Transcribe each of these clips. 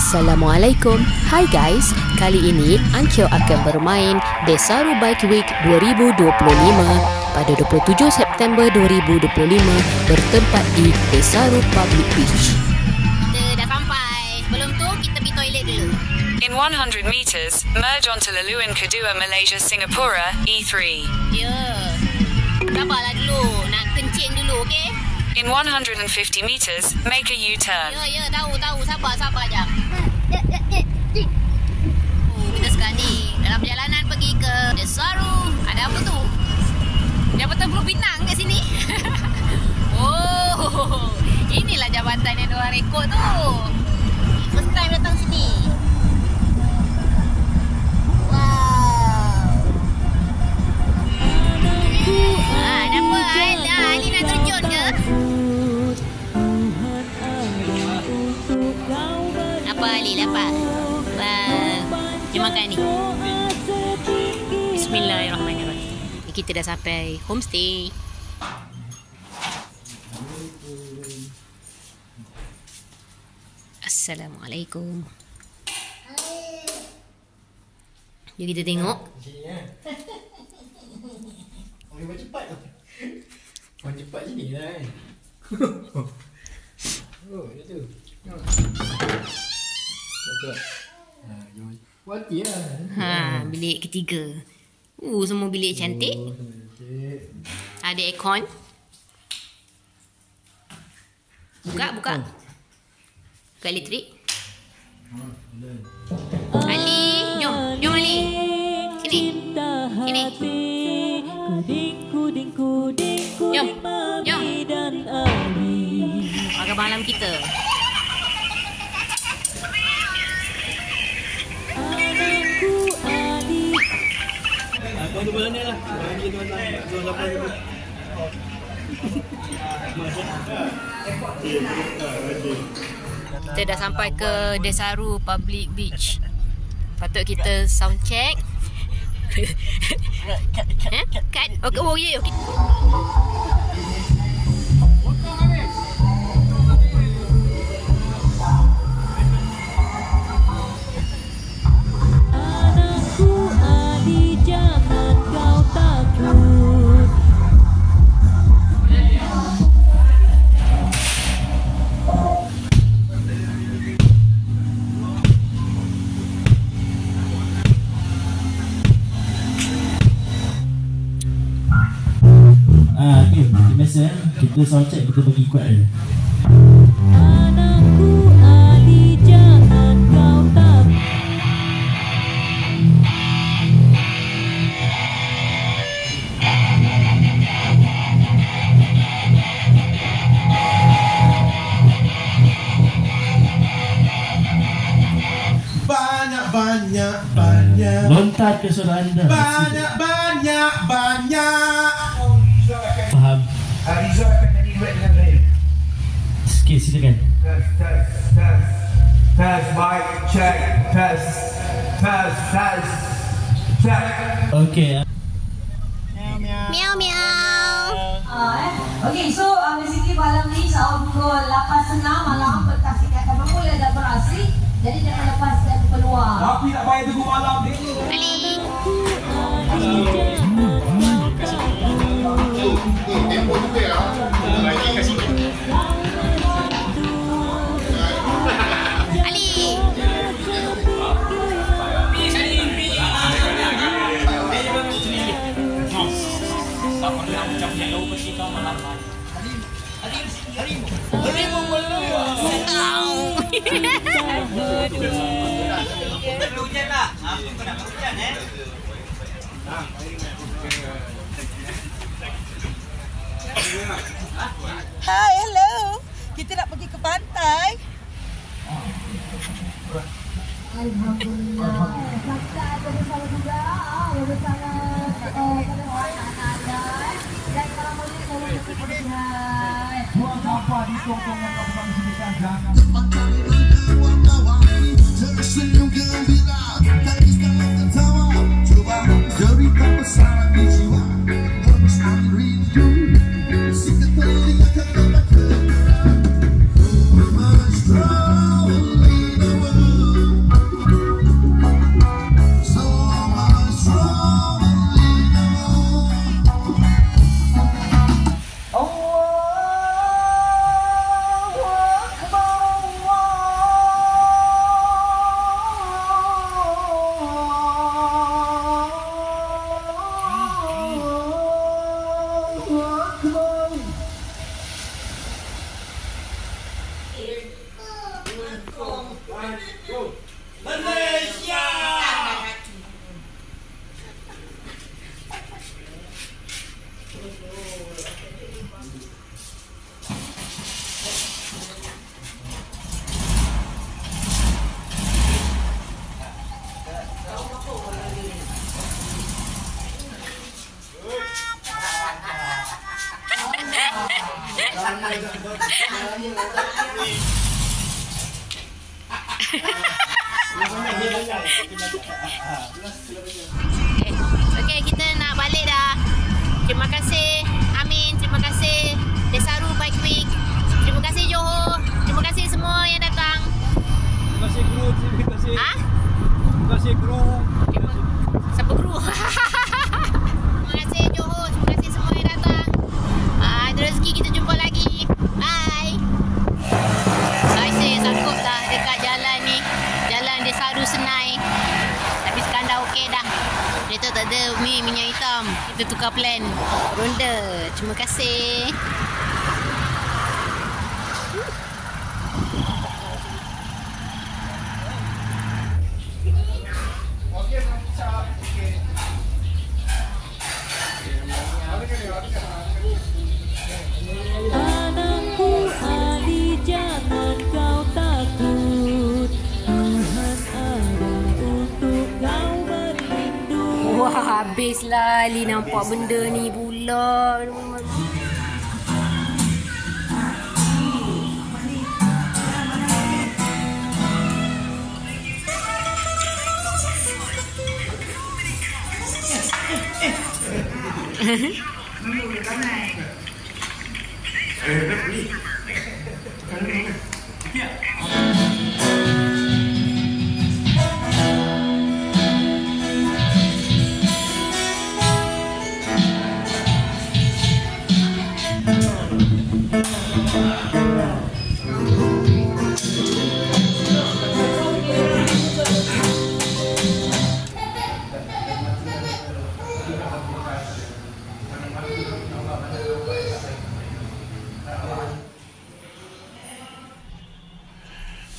Assalamualaikum. Hai guys, kali ini Ankyo akan bermain Desaru Bike Week 2025 pada 27 September 2025 bertempat di Desaru Public Beach. Kita dah sampai. Sebelum tu kita pergi toilet dulu. In 100 meters, merge onto Laluan Kedua Malaysia Singapura E3. Ya. Sabarlah dulu, nak kencing dulu, okey? In 150 meters, make a U-turn. Ya, tahu. Sabar jap. Kita sekarang ni dalam perjalanan pergi ke Desaru. Ada apa tu? Jabatan Pulau Pinang kat sini. Oh, inilah jabatan yang diorang rekod tu. First time datang sini. Wow. Ada apa? Ali nak terjun ke? Apa Ali dapat? Jom makan ni. Bismillahirrahmanirrahim. Kita dah sampai homestay. Assalamualaikum. Jom kita tengok. Orang cepat tu. Orang cepat sini lah kan. Oh, dia tu. Betul. Jom. Wati lah. Bilik ketiga. Semua bilik cantik. Ada aircon. Buka. Buka elektrik. Ali, jom Ali. Sini. Jom. Makan malam kita. Tuan tu mana lah? Tuan apa tu? Kita dah sampai ke Desaru Public Beach. Patut kita sound check. Cut. Oh ya. Okay. Biasa kita sound check kita bagi kuat je. Anakku Ali jangan kau tak. Banyak lontar ke suara anda. Banyak Faham. Rizal akan nyanyi duet dengan saya. Sikit silakan. Test, mic, check, test, check. Okey. Miau. Okay, so basically malam ni saat pukul 8.30 malam pentas ini akan bermula dan beraksi. Jadi jangan lepaskan peluang. Tapi tak payah tunggu malam ni. Ali. Hai, hello. Kita nak pergi ke pantai. Alhamdulillah. Sampai bersama juga bersama anda dan kalau boleh tolong lihat. Buang sampah di tongkongan kawasan sini jangan. Tersenyum gembira, tangiskan tertawa. Coba derita besar di jiwa, hembuskan rindu. Sehingga telinga kata-kata. We must travel in the world. Malaysia. Okey, kita nak balik dah. Terima kasih Amin, terima kasih Desaru Bike Week. Terima kasih Johor. Terima kasih semua yang datang. Terima kasih kru, terima kasih. Ha? Terima kasih kru. Siapa kru? Terima kasih Johor, terima kasih semua yang datang. Ada rezeki kita jumpa lagi. Bye. Saya sangkut dah dekat jalan ni. Jalan Desaru Senai. Tapi sekarang dah okey dah. Kereta tak ada minyak hitam. Kita tukar plan. Ronda. Terima kasih. Anakku Ali, jangan kau takut. Tuhan ada untuk kau berlindung. Wah, habislah Ali nampak benda ni pula.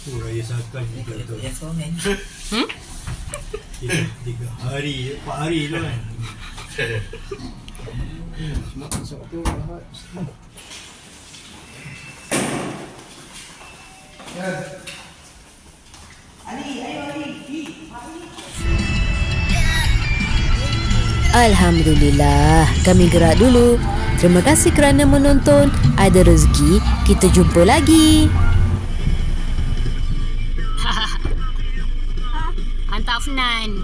Raya Sakan juga tu. Hmm? 3 hari, 4 hari tu kan. Alhamdulillah, kami gerak dulu. Terima kasih kerana menonton. Ada rezeki, kita jumpa lagi. Hantar Afnan.